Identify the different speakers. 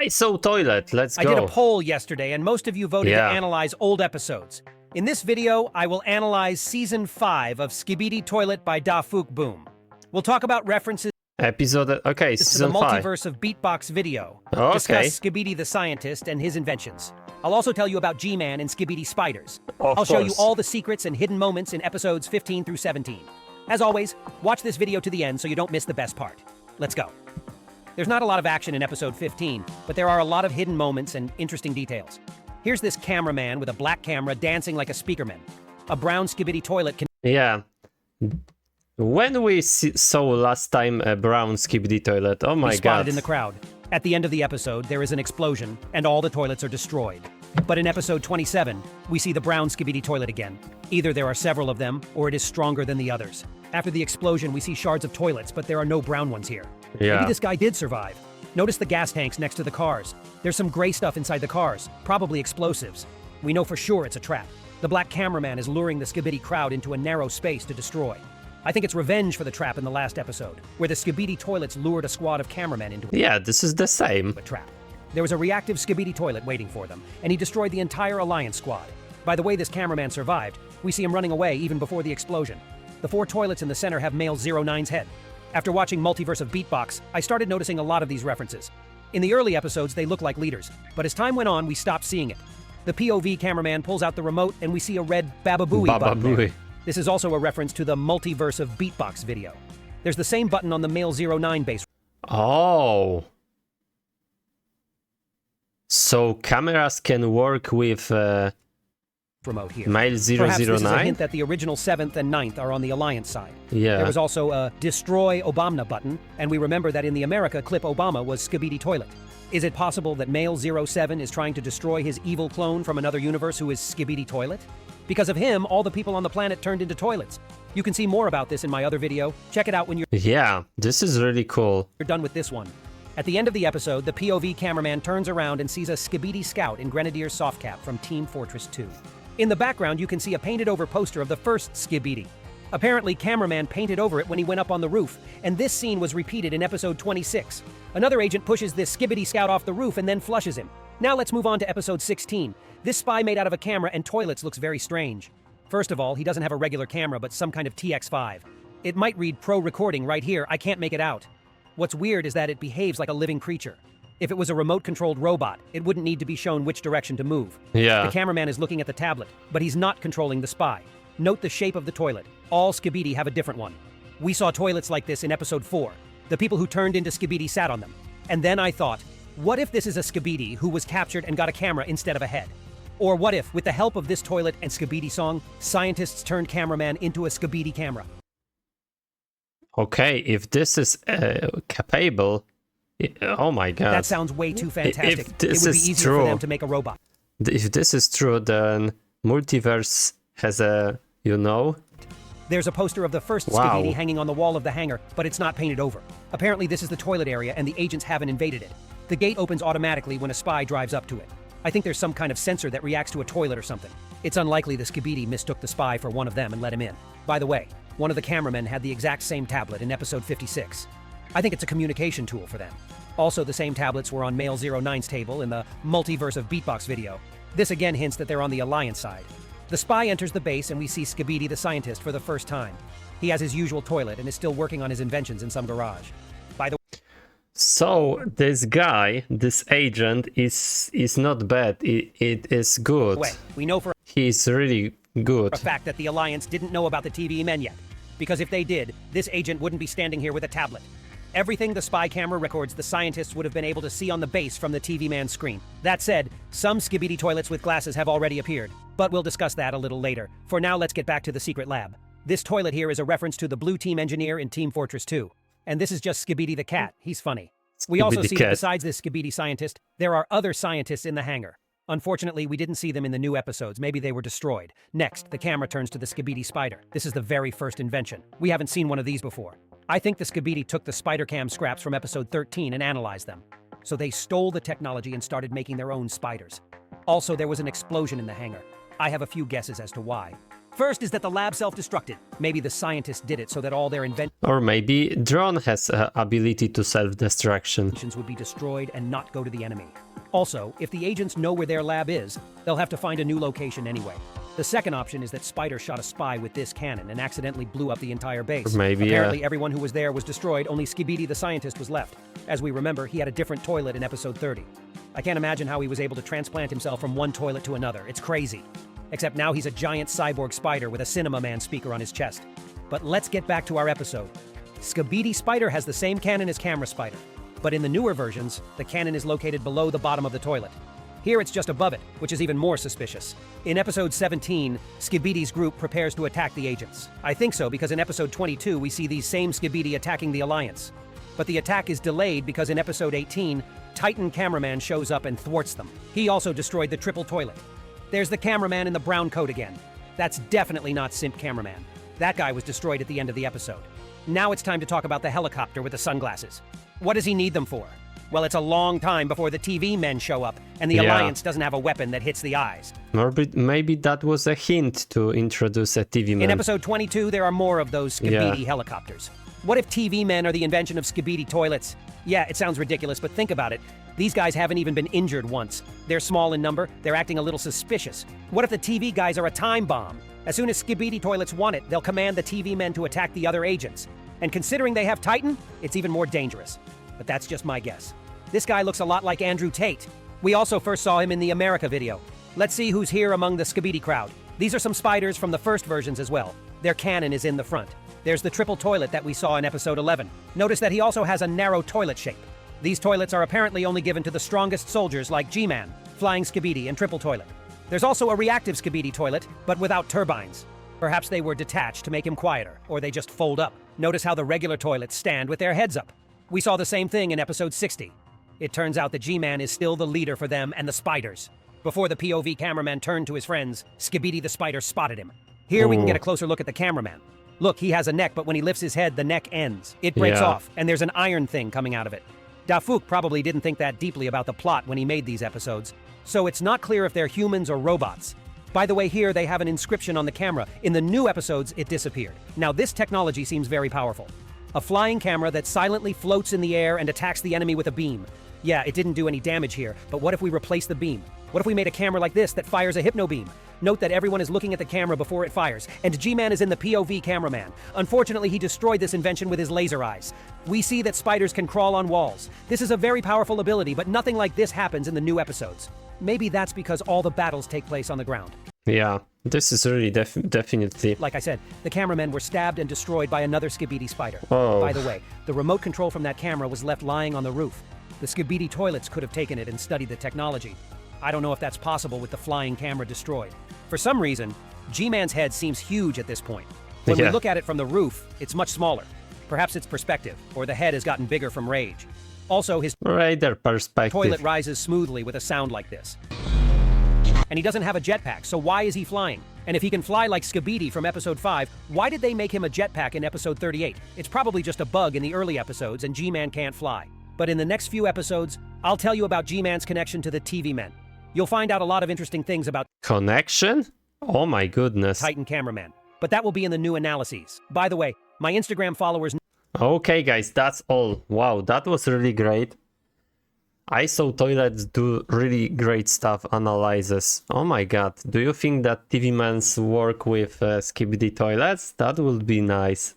Speaker 1: ISO Toilet, let's go.
Speaker 2: I did a poll yesterday, and most of you voted to analyze old episodes. In this video, I will analyze Season 5 of Skibidi Toilet by Da Fook Boom. We'll talk about references
Speaker 1: Okay,
Speaker 2: to the
Speaker 1: Season 5.
Speaker 2: multiverse of Beatbox video.
Speaker 1: Okay.
Speaker 2: Discuss Skibidi the Scientist and his inventions. I'll also tell you about G-Man and Skibidi Spiders. I'll show you all the secrets and hidden moments in episodes 15 through 17. As always, watch this video to the end so you don't miss the best part. Let's go. There's not a lot of action in episode 15, but there are a lot of hidden moments and interesting details. Here's this cameraman with a black camera dancing like a speakerman. A brown Skibidi toilet can...
Speaker 1: Yeah. When we saw last time a brown Skibidi toilet, oh my god.
Speaker 2: Spotted in the crowd. At the end of the episode, there is an explosion, and all the toilets are destroyed. But in episode 27, we see the brown Skibidi toilet again. Either there are several of them, or it is stronger than the others. After the explosion, we see shards of toilets, but there are no brown ones here.
Speaker 1: Yeah.
Speaker 2: Maybe this guy did survive. Notice the gas tanks next to the cars. There's some gray stuff inside the cars, probably explosives. We know for sure it's a trap. The black cameraman is luring the Skibidi crowd into a narrow space to destroy. I think it's revenge for the trap in the last episode, where the Skibidi toilets lured a squad of cameramen into
Speaker 1: this is the same.
Speaker 2: a trap. There was a reactive Skibidi toilet waiting for them, and he destroyed the entire Alliance squad. By the way this cameraman survived, we see him running away even before the explosion. The 4 toilets in the center have male 09's head. After watching Multiverse of Beatbox, I started noticing a lot of these references. In the early episodes, they looked like leaders, but as time went on, we stopped seeing it. The POV cameraman pulls out the remote, and we see a red Bababooey button there. This is also a reference to the Multiverse of Beatbox video. There's the same button on the male 09 base.
Speaker 1: Oh. So cameras can work with
Speaker 2: remote here.
Speaker 1: male 009?
Speaker 2: Perhaps this is a hint that the original 7th and 9th are on the Alliance side.
Speaker 1: Yeah.
Speaker 2: There was also a Destroy Obama button, and we remember that in the America clip Obama was Skibidi Toilet. Is it possible that male 07 is trying to destroy his evil clone from another universe who is Skibidi Toilet? Because of him, all the people on the planet turned into toilets. You can see more about this in my other video. Check it out when you're
Speaker 1: this is really cool.
Speaker 2: done with this one. At the end of the episode, the POV cameraman turns around and sees a Skibidi scout in Grenadier softcap from Team Fortress 2. In the background, you can see a painted-over poster of the first Skibidi. Apparently, cameraman painted over it when he went up on the roof, and this scene was repeated in episode 26. Another agent pushes this Skibidi scout off the roof and then flushes him. Now let's move on to episode 16. This spy made out of a camera and toilets looks very strange. First of all, he doesn't have a regular camera, but some kind of TX5. It might read pro recording right here, I can't make it out. What's weird is that it behaves like a living creature. If it was a remote-controlled robot, it wouldn't need to be shown which direction to move.
Speaker 1: Yeah.
Speaker 2: The cameraman is looking at the tablet, but he's not controlling the spy. Note the shape of the toilet. All Skibidi have a different one. We saw toilets like this in episode 4. The people who turned into Skibidi sat on them. And then I thought, what if this is a Skibidi who was captured and got a camera instead of a head? Or what if, with the help of this toilet and Skibidi song, scientists turned cameraman into a Skibidi camera?
Speaker 1: Okay, if this is capable... Oh my god.
Speaker 2: That sounds way too fantastic.
Speaker 1: If this
Speaker 2: it would be
Speaker 1: is
Speaker 2: easier
Speaker 1: true,
Speaker 2: for them to make a robot.
Speaker 1: If this is true, then Multiverse has a,
Speaker 2: There's a poster of the first Skibidi hanging on the wall of the hangar, but it's not painted over. Apparently this is the toilet area and the agents haven't invaded it. The gate opens automatically when a spy drives up to it. I think there's some kind of sensor that reacts to a toilet or something. It's unlikely the Skibidi mistook the spy for one of them and let him in. By the way, one of the cameramen had the exact same tablet in episode 56. I think it's a communication tool for them. Also, the same tablets were on male 09's table in the Multiverse of Beatbox video. This again hints that they're on the Alliance side. The spy enters the base and we see Skibidi the Scientist for the first time. He has his usual toilet and is still working on his inventions in some garage. By the way...
Speaker 1: So, this guy, this agent, is not bad. It is good.
Speaker 2: We know for
Speaker 1: He's really good.
Speaker 2: a fact that the Alliance didn't know about the TV men yet. Because if they did, this agent wouldn't be standing here with a tablet. Everything the spy camera records, the scientists would have been able to see on the base from the TV man screen. That said, some Skibidi toilets with glasses have already appeared, but we'll discuss that a little later. For now, let's get back to the secret lab. This toilet here is a reference to the blue team engineer in Team Fortress 2. And this is just Skibidi the cat. He's funny. We also see that besides this Skibidi scientist, there are other scientists in the hangar. Unfortunately, we didn't see them in the new episodes. Maybe they were destroyed. Next, the camera turns to the Skibidi spider. This is the very first invention. We haven't seen one of these before. I think the Skibidi took the spider cam scraps from episode 13 and analyzed them. So they stole the technology and started making their own spiders. Also, there was an explosion in the hangar. I have a few guesses as to why. First is that the lab self-destructed. Maybe the scientists did it so that all their inventions
Speaker 1: Or maybe drone has ability to self-destruction.
Speaker 2: would be destroyed and not go to the enemy. Also, if the agents know where their lab is, they'll have to find a new location anyway. The second option is that Spider shot a spy with this cannon and accidentally blew up the entire base.
Speaker 1: Maybe,
Speaker 2: Apparently, everyone who was there was destroyed, only Skibidi the scientist was left. As we remember, he had a different toilet in episode 30. I can't imagine how he was able to transplant himself from one toilet to another. It's crazy. Except now he's a giant cyborg spider with a Cinema Man speaker on his chest. But let's get back to our episode. Skibidi Spider has the same cannon as Camera Spider, but in the newer versions, the cannon is located below the bottom of the toilet. Here it's just above it, which is even more suspicious. In episode 17, Skibidi's group prepares to attack the agents. I think so because in episode 22 we see these same Skibidi attacking the Alliance. But the attack is delayed because in episode 18, Titan Cameraman shows up and thwarts them. He also destroyed the triple toilet. There's the cameraman in the brown coat again. That's definitely not Simp Cameraman. That guy was destroyed at the end of the episode. Now it's time to talk about the helicopter with the sunglasses. What does he need them for? Well, it's a long time before the TV men show up, and the Alliance doesn't have a weapon that hits the eyes.
Speaker 1: Maybe that was a hint to introduce a TV man.
Speaker 2: In episode 22, there are more of those Skibidi helicopters. What if TV men are the invention of Skibidi toilets? Yeah, it sounds ridiculous, but think about it. These guys haven't even been injured once. They're small in number, they're acting a little suspicious. What if the TV guys are a time bomb? As soon as Skibidi toilets want it, they'll command the TV men to attack the other agents. And considering they have Titan, it's even more dangerous. But that's just my guess. This guy looks a lot like Andrew Tate. We also first saw him in the America video. Let's see who's here among the Skibidi crowd. These are some spiders from the first versions as well. Their cannon is in the front. There's the triple toilet that we saw in episode 11. Notice that he also has a narrow toilet shape. These toilets are apparently only given to the strongest soldiers like G-Man, Flying Skibidi, and Triple Toilet. There's also a reactive Skibidi toilet, but without turbines. Perhaps they were detached to make him quieter, or they just fold up. Notice how the regular toilets stand with their heads up. We saw the same thing in episode 60. It turns out that G-Man is still the leader for them and the spiders. Before the POV cameraman turned to his friends, Skibidi the spider spotted him. Here we can get a closer look at the cameraman. Look, he has a neck, but when he lifts his head, the neck ends. It breaks off, and there's an iron thing coming out of it. Dafuk probably didn't think that deeply about the plot when he made these episodes, so it's not clear if they're humans or robots. By the way, here they have an inscription on the camera. In the new episodes, it disappeared. Now this technology seems very powerful. A flying camera that silently floats in the air and attacks the enemy with a beam. Yeah, it didn't do any damage here, but what if we replace the beam? What if we made a camera like this that fires a hypno beam? Note that everyone is looking at the camera before it fires, and G-Man is in the POV cameraman. Unfortunately, he destroyed this invention with his laser eyes. We see that spiders can crawl on walls. This is a very powerful ability, but nothing like this happens in the new episodes. Maybe that's because all the battles take place on the ground.
Speaker 1: Yeah, this is really definitely...
Speaker 2: Like I said, the cameramen were stabbed and destroyed by another Skibidi spider.
Speaker 1: Oh.
Speaker 2: By the way, the remote control from that camera was left lying on the roof. The Skibidi toilets could have taken it and studied the technology. I don't know if that's possible with the flying camera destroyed. For some reason, G-Man's head seems huge at this point. When we look at it from the roof, it's much smaller. Perhaps it's perspective, or the head has gotten bigger from rage. Also, his
Speaker 1: radar perspective
Speaker 2: toilet rises smoothly with a sound like this. And he doesn't have a jetpack, so why is he flying? And if he can fly like Skibidi from episode 5, why did they make him a jetpack in episode 38? It's probably just a bug in the early episodes and G-Man can't fly. But in the next few episodes, I'll tell you about G-Man's connection to the TV men. You'll find out a lot of interesting things about
Speaker 1: connection? Oh my goodness.
Speaker 2: Titan Cameraman. But that will be in the new analyses. By the way, my Instagram followers...
Speaker 1: Okay guys, that's all. Wow, that was really great. ISOTOILET do really great stuff, analyzes. Oh my god, do you think that TV Mans work with Skibidi Toilets? That would be nice.